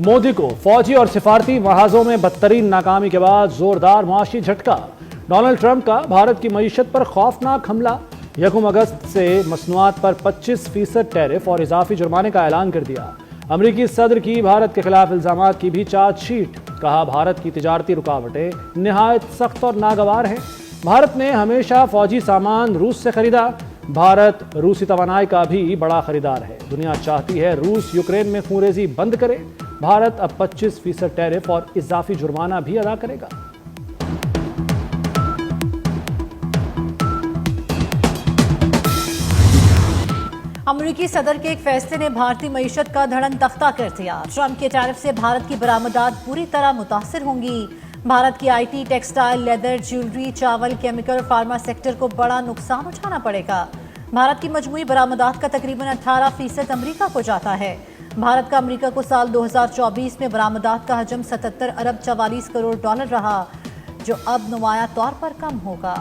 मोदी को फौजी और सिफारती महाजों में बदतरीन नाकामी के बाद जोरदार मुआशी झटका। डोनाल्ड ट्रंप का भारत की मईशत पर खौफनाक हमला। 1 अगस्त से मसनूआत पर 25% टैरिफ और इजाफी जुर्माने का ऐलान कर दिया। अमरीकी सदर की भारत के खिलाफ इल्जामात की भी चार्जशीट। कहा, भारत की तिजारती रुकावटें निहायत सख्त और नागवार हैं। भारत ने हमेशा फौजी सामान रूस से खरीदा। भारत रूसी तवानाई का भी बड़ा खरीदार है। दुनिया चाहती है रूस यूक्रेन में खूंरेजी बंद करे। भारत अब 25% टैरिफ और इजाफी जुर्माना भी अदा करेगा। अमरीकी सदर के एक फैसले ने भारतीय मईशत का धड़न तख्ता कर दिया। ट्रंप के टैरिफ से भारत की बरामदात पूरी तरह मुतासिर होंगी। भारत की आईटी, टेक्सटाइल, लेदर, ज्वेलरी, चावल, केमिकल और फार्मा सेक्टर को बड़ा नुकसान उठाना पड़ेगा। भारत की मजमूई बरामदात का तकरीबन 18% अमरीका को जाता है। भारत का अमरीका को साल 2024 में बरामदात का हजम 77 अरब 44 करोड़ डॉलर रहा, जो अब नुमाया तौर पर कम होगा।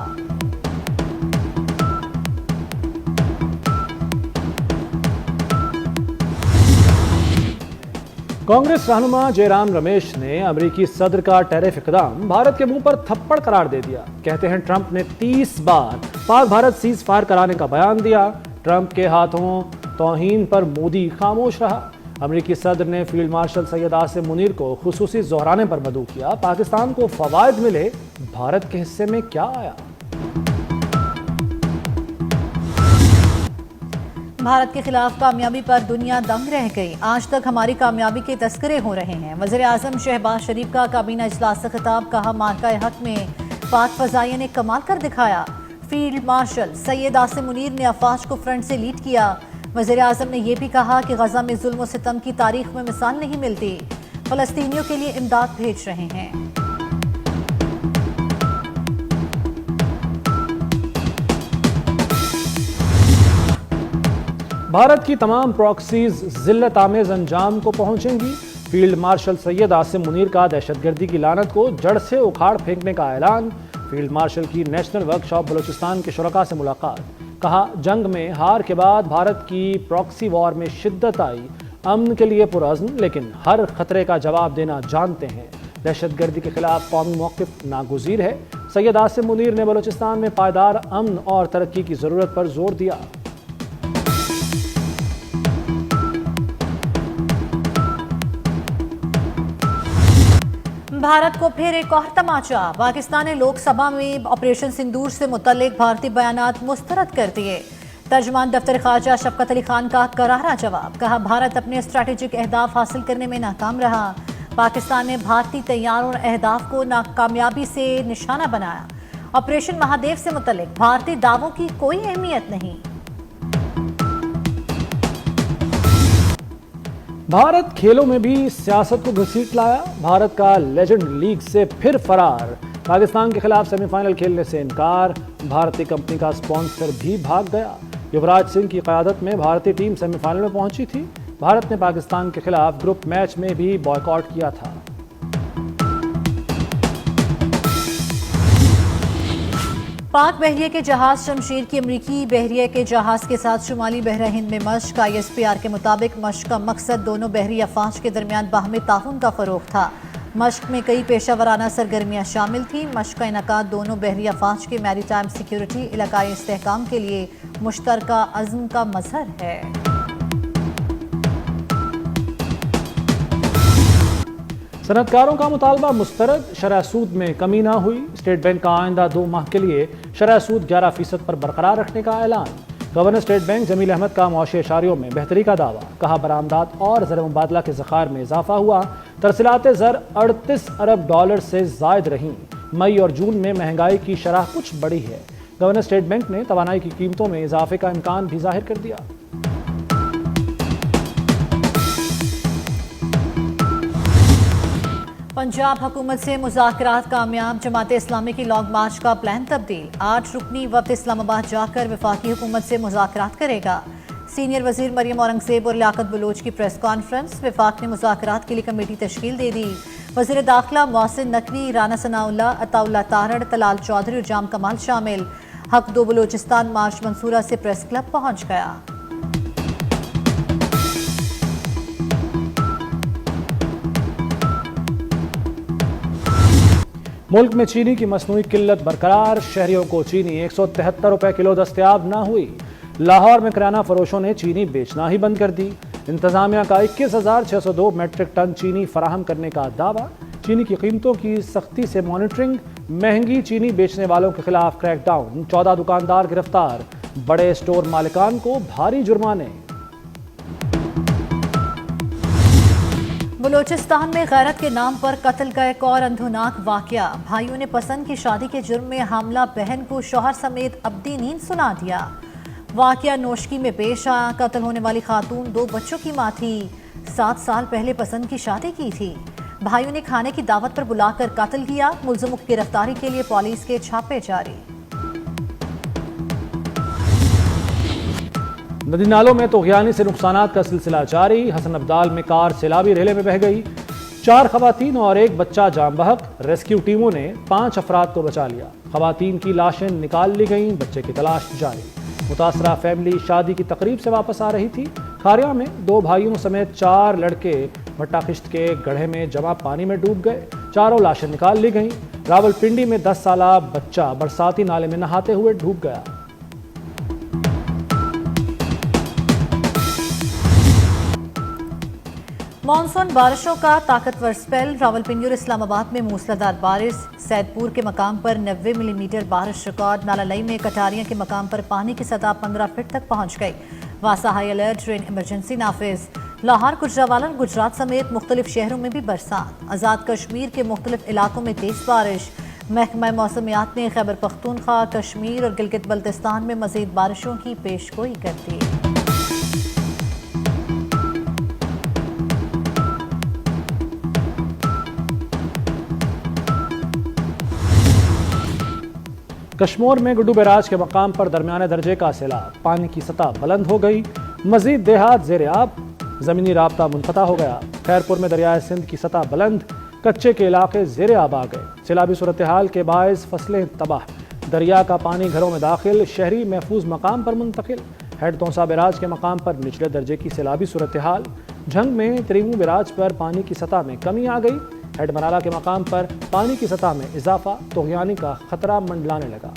कांग्रेस रहनुमा जयराम रमेश ने अमरीकी सदर का टैरिफ इक़दाम भारत के मुंह पर थप्पड़ करार दे दिया। कहते हैं, ट्रंप ने 30 बार पाक भारत सीज फायर कराने का बयान दिया। ट्रंप के हाथों तौहीन पर मोदी खामोश रहा। अमरीकी सदर ने फील्ड मार्शल सैयद आसिम मुनीर को खुसूसी दोहराने पर मदऊ किया। पाकिस्तान को फवायद मिले, भारत के हिस्से में क्या आया? भारत के खिलाफ कामयाबी पर दुनिया दंग रह गई। आज तक हमारी कामयाबी के तस्करे हो रहे हैं। वज़ीर आज़म शहबाज शरीफ का काबीना इजलास से खिताब। कहा, मार्का हक में पाक फजाइया ने कमाल कर दिखाया। फील्ड मार्शल सैयद आसिम मुनीर ने अफवाज को फ्रंट से लीड किया। वज़ीर आज़म ने यह भी कहा कि गजा में जुल्म और सितम की तारीख में मिसाल नहीं मिलती। फ़लस्तीनियों के लिए इमदाद भेज रहे हैं। भारत की तमाम प्रॉक्सीज जिल्लत आमेज अंजाम को पहुंचेंगी। फील्ड मार्शल सैयद आसिम मुनीर का दहशतगर्दी की लानत को जड़ से उखाड़ फेंकने का ऐलान। फील्ड मार्शल की नेशनल वर्कशॉप बलूचिस्तान के शुरका से मुलाकात। कहा, जंग में हार के बाद भारत की प्रॉक्सी वॉर में शिद्दत आई। अमन के लिए पुरअज़्म, लेकिन हर खतरे का जवाब देना जानते हैं। दहशतगर्दी के खिलाफ कौमी मौक़िफ़ नागुज़ीर है। सैयद आसिम मुनीर ने बलूचिस्तान में पायदार अमन और तरक्की की ज़रूरत पर जोर दिया। भारत को फिर एक और तमाचा। पाकिस्तान ने लोकसभा में ऑपरेशन सिंदूर से मुतल्लिक भारतीय बयानात मुस्तरद कर दिए। तर्जुमान दफ्तर ख़ारजा शफकत अली खान का करारा जवाब। कहा, भारत अपने स्ट्रैटेजिक अहदाफ हासिल करने में नाकाम रहा। पाकिस्तान ने भारतीय तैयारों और अहदाफ को नाकामयाबी से निशाना बनाया। ऑपरेशन महादेव से मुतल्लिक भारतीय दावों की कोई अहमियत नहीं। भारत खेलों में भी सियासत को घसीट लाया। भारत का लेजेंड लीग से फिर फरार। पाकिस्तान के खिलाफ सेमीफाइनल खेलने से इनकार। भारतीय कंपनी का स्पॉन्सर भी भाग गया। युवराज सिंह की क़यादत में भारतीय टीम सेमीफाइनल में पहुंची थी। भारत ने पाकिस्तान के खिलाफ ग्रुप मैच में भी बॉयकॉट किया था। पाक बहरिया के जहाज शमशीर की अमरीकी बहरिया के जहाज के साथ शुमाली बहरा हिंद में मश्क। ISPR के मुताबिक मश्क का मकसद दोनों बहरी अफवाज के दरमियान बाहमी ताउन का फ़रोग़ था। मश्क में कई पेशा वराना सरगर्मियाँ शामिल थीं। मश्क का इनकाद दोनों बहरी अफवाज के मैरीटाइम सिक्योरिटी, इलाकाई इस्तेहकाम के लिए मुश्तरका अज़्म का मज़हर है। सनतकारों का मुतालबा मुस्तरद। शरह सूद में कमी ना हुई। स्टेट बैंक का आइंदा 2 माह के लिए शरह सूद 11% पर बरकरार रखने का ऐलान। Governor State Bank Jameel Ahmad का मौशी अशारियों में बेहतरी का दावा। कहा, बरामदात और ज़र मुबादला के ज़खायर में इजाफा हुआ। तरसीलात ज़र 38 अरब डॉलर से ज़ायद रहीं। मई और जून में महंगाई की शरह कुछ बढ़ी है। गवर्नर स्टेट बैंक ने तवानाई की कीमतों में इजाफे का इम्कान भी जाहिर कर दिया। पंजाब हुकूमत से मुज़ाकरात कामयाब। जमात इस्लामी की लॉन्ग मार्च का प्लान तब्दील। 8 रुकनी वफ़द इस्लामाबाद जाकर वफाकी हुकूमत से मुज़ाकरात करेगा। सीनियर वज़ीर मरियम औरंगज़ेब और लियाकत बलोच की प्रेस कॉन्फ्रेंस। वफाक ने मुज़ाकरात के लिए कमेटी तश्कील दे दी। वज़ीर दाखिला मोहसिन नकवी, राना सनाउल्लाह, अताउल्लाह तारड़, तलाल चौधरी और जाम कमाल शामिल। हक 2 बलोचिस्तान मार्च मंसूरा से प्रेस क्लब पहुँच गया। ملک میں چینی کی مصنوعی قلت برقرار، شہریوں کو چینی 173 روپے کلو دستیاب نہ ہوئی۔ لاہور میں کریانہ فروشوں نے چینی بیچنا ہی بند کر دی۔ انتظامیہ کا 21,602 میٹرک ٹن چینی فراہم کرنے کا دعویٰ۔ چینی کی قیمتوں کی سختی سے مانیٹرنگ، مہنگی چینی بیچنے والوں کے خلاف کریک ڈاؤن، 14 دکاندار گرفتار، بڑے اسٹور مالکان کو بھاری جرمانے۔ بلوچستان میں غیرت کے نام پر قتل کا ایک اور اندھوناک واقعہ۔ بھائیوں نے پسند کی شادی کے جرم میں حاملہ بہن کو شوہر سمیت ابدی نیند سنا دیا۔ واقعہ نوشکی میں پیش آیا۔ قتل ہونے والی خاتون 2 بچوں کی ماں تھی، 7 سال پہلے پسند کی شادی کی تھی۔ بھائیوں نے کھانے کی دعوت پر بلا کر قتل کیا۔ ملزموں کی گرفتاری کے لیے پولیس کے چھاپے جاری۔ ندی نالوں میں طغیانی سے نقصانات کا سلسلہ جاری۔ حسن ابدال میں کار سیلابی ریلے میں بہہ گئی، 4 خواتین اور 1 بچہ جاں بحق۔ ریسکیو ٹیموں نے 5 افراد کو بچا لیا۔ خواتین کی لاشیں نکال لی گئیں، بچے کی تلاش جاری۔ متاثرہ فیملی شادی کی تقریب سے واپس آ رہی تھی۔ کھاریا میں 2 بھائیوں سمیت 4 لڑکے بھٹا خشت کے گڑھے میں جمع پانی میں ڈوب گئے، 4 لاشیں نکال لی گئیں۔ راولپنڈی میں 10 سالہ بچہ برساتی نالے میں نہاتے ہوئے ڈوب گیا۔ مانسون بارشوں کا طاقتور سپیل۔ راولپنڈی اور اسلام آباد میں موسلادھار بارش۔ سید پور کے مقام پر 90 ملی میٹر بارش ریکارڈ۔ نالہ لئی میں کٹاریاں کے مقام پر پانی کی سطح 15 فٹ تک پہنچ گئی۔ واسا ہائی الرٹ، ٹرین ایمرجنسی نافذ۔ لاہور، گجرانوالہ اور گجرات سمیت مختلف شہروں میں بھی برسات۔ آزاد کشمیر کے مختلف علاقوں میں تیز بارش۔ محکمہ موسمیات نے خیبر پختونخوا، کشمیر اور گلگت بلتستان میں مزید بارشوں کی پیشگوئی کر دی۔ کشمور میں گڈو بیراج کے مقام پر درمیانے درجے کا سیلاب، پانی کی سطح بلند ہو گئی، مزید دیہات زیر آب، زمینی رابطہ منقطع ہو گیا۔ خیرپور میں دریائے سندھ کی سطح بلند، کچے کے علاقے زیر آب آ گئے۔ سیلابی صورتحال کے باعث فصلیں تباہ، دریا کا پانی گھروں میں داخل، شہری محفوظ مقام پر منتقل۔ ہیڈ تونسا بیراج کے مقام پر نچلے درجے کی سیلابی صورتحال، جھنگ میں تریمو بیراج پر پانی کی سطح میں کمی آ گئی۔ ہیڈ منالہ کے مقام پر پانی کی سطح میں اضافہ، طغیانی کا خطرہ منڈلانے لگا۔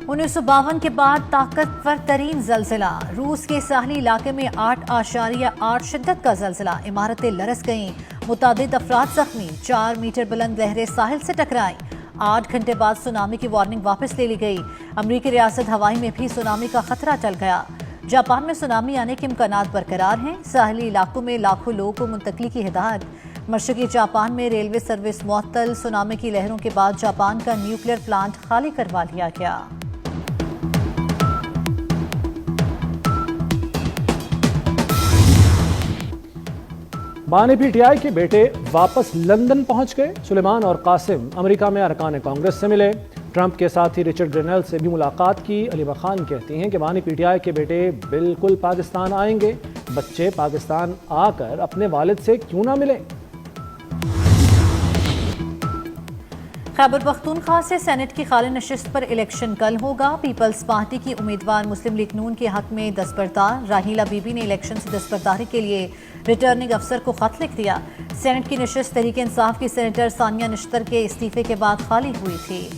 انیس سو 52 کے بعد طاقتور ترین زلزلہ۔ روس کے ساحلی علاقے میں 8.8 شدت کا زلزلہ، عمارتیں لرز گئیں، متعدد افراد زخمی، 4 میٹر بلند لہریں ساحل سے ٹکرائیں۔ 8 گھنٹے بعد سونامی کی وارننگ واپس لے لی گئی۔ امریکی ریاست ہوائی میں بھی سونامی کا خطرہ ٹل گیا۔ جاپان میں سونامی آنے کے امکانات برقرار ہیں۔ ساحلی علاقوں میں لاکھوں لوگوں کو منتقلی کی ہدایت۔ مشرقی جاپان میں ریلوے سروس معطل۔ سونامی کی لہروں کے بعد جاپان کا نیوکلیئر پلانٹ خالی کروا لیا گیا۔ بانی پی ٹی آئی کے بیٹے واپس لندن پہنچ گئے۔ سلیمان اور قاسم امریکہ میں ارکان کانگریس سے ملے۔ ٹرمپ کے ساتھی رچرڈ گرینل سے بھی ملاقات کی۔ علیمہ خان کہتی ہیں کہ بانی پی ٹی آئی کے بیٹے بالکل پاکستان آئیں گے، بچے پاکستان آ کر اپنے والد سے کیوں نہ ملیں۔ خیبر پختونخوا سے سینٹ کی خالی نشست پر الیکشن کل ہوگا۔ پیپلز پارٹی کی امیدوار مسلم لیگ نون کے حق میں دستبردار راہیلہ بی بی نے الیکشن سے دستبرداری کے لیے ریٹرننگ افسر کو خط لکھ دیا۔ سینٹ کی نشست تحریک انصاف کی سینیٹر ثانیہ نشتر کے استعفے کے بعد خالی ہوئی تھی۔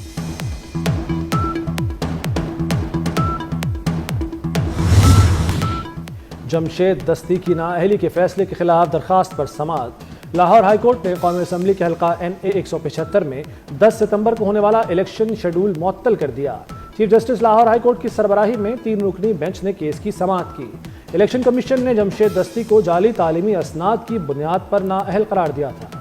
جمشید دستی کی نااہلی کے فیصلے کے خلاف درخواست پر سماعت۔ لاہور ہائی کورٹ نے قومی اسمبلی کے حلقہ NA 175 میں 10 ستمبر کو ہونے والا الیکشن شیڈول معطل کر دیا۔ Chief justice Lahore high court کی سربراہی میں 3 رکنی بینچ نے کیس کی سماعت کی۔ الیکشن کمیشن نے جمشید دستی کو جعلی تعلیمی اسناد کی بنیاد پر نااہل قرار دیا تھا۔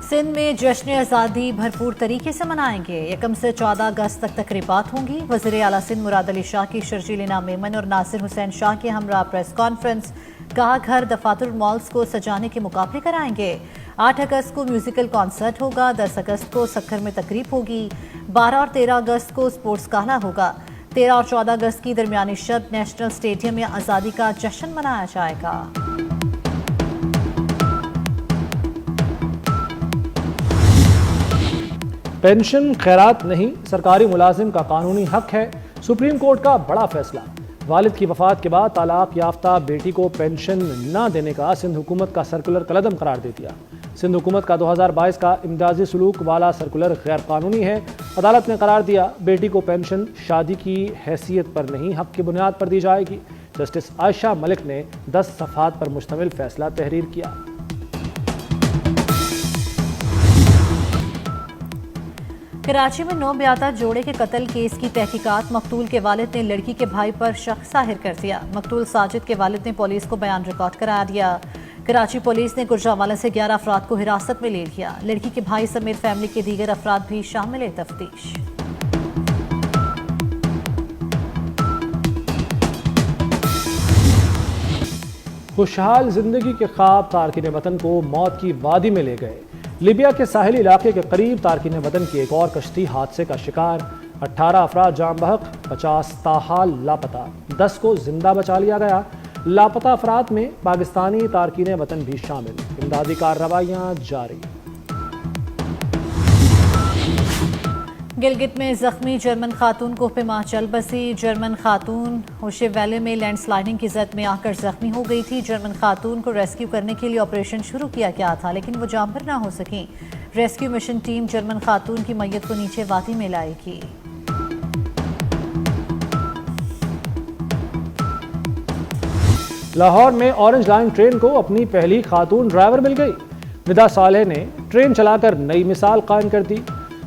سندھ میں جشن آزادی بھرپور طریقے سے منائیں گے۔ 1 سے 14 اگست تک تقریبات ہوں گی۔ وزیر اعلیٰ سندھ مراد علی شاہ کی شرجیل انعام میمن اور ناصر حسین شاہ کے ہمراہ پریس کانفرنس۔ کہا گھر دفاتر مالز کو سجانے کے مقابلے کرائیں گے۔ 8 اگست کو میوزیکل کانسرٹ ہوگا۔ 10 اگست کو سکھر میں تقریب ہوگی۔ 12 اور 13 اگست کو سپورٹس گالا ہوگا۔ 13 اور 14 اگست کی درمیانی شب نیشنل اسٹیڈیم میں آزادی کا جشن منایا جائے گا۔ پینشن خیرات نہیں، سرکاری ملازم کا قانونی حق ہے۔ सुप्रीम कोर्ट का बड़ा फैसला। वालिद की वफात के बाद तलाक याफ्ता बेटी को पेंशन न देने का सिंध हुकूमत का सर्कुलर कलअदम करार दे दिया। सिंध हुकूमत का 2022 का इमदाजी सलूक वाला सर्कुलर गैर कानूनी है। अदालत ने करार दिया बेटी को पेंशन शादी की हैसियत पर नहीं हक की बुनियाद पर दी जाएगी। जस्टिस आयशा मलिक ने 10 सफ़हात पर मुश्तमिल फैसला तहरीर किया। कराची में 9 ब्याता जोड़े के कत्ल केस की तहकीकात। मकतूल के वालिद ने लड़की के भाई पर शक जाहिर कर दिया। मकतूल साजिद के वालिद ने पुलिस को बयान रिकॉर्ड करा दिया। कराची पुलिस ने गुजरांवाला से 11 अफराद को हिरासत में ले लिया। लड़की के भाई समेत फैमिली के दीगर अफराद भी शामिल है तफ्तीश। खुशहाल जिंदगी के ख्वाब तारकीन वतन को मौत की वादी में ले गए। लीबिया के साहिली इलाके के करीब तारकीन वतन की एक और कश्ती हादसे का शिकार। 18 अफराद जाम बहक, 50 ताहाल लापता, 10 को जिंदा बचा लिया गया। लापता अफराद में पाकिस्तानी तारकीन वतन भी शामिल। इमदादी कार्रवाइयाँ जारी। गिलगित में जख्मी जर्मन खातून कोह पे मां चल बसी। जर्मन खातून होशे वैली में लैंडस्लाइडिंग की जद में आकर जख्मी हो गई थी। जर्मन खातून को रेस्क्यू करने के लिए ऑपरेशन शुरू किया गया था, लेकिन वो जांबर ना हो सकी। रेस्क्यू मिशन टीम जर्मन खातून की मैयत को नीचे वादी में लाएगी। लाहौर में ऑरेंज लाइन ट्रेन को अपनी पहली खातून ड्राइवर मिल गई। निदा सालेह ने ट्रेन चलाकर नई मिसाल कायम कर दी।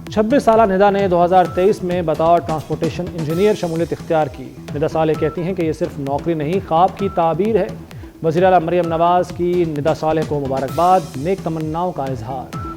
26 साला निदा ने 2023 में बतौर ट्रांसपोर्टेशन इंजीनियर शमूलियत इख्तियार की। निदा सालेह कहती हैं कि ये सिर्फ नौकरी नहीं, ख्वाब की ताबीर है। वज़ीर आला मरियम नवाज की निदा सालेह को मुबारकबाद, नेक तमन्नाओं का इजहार।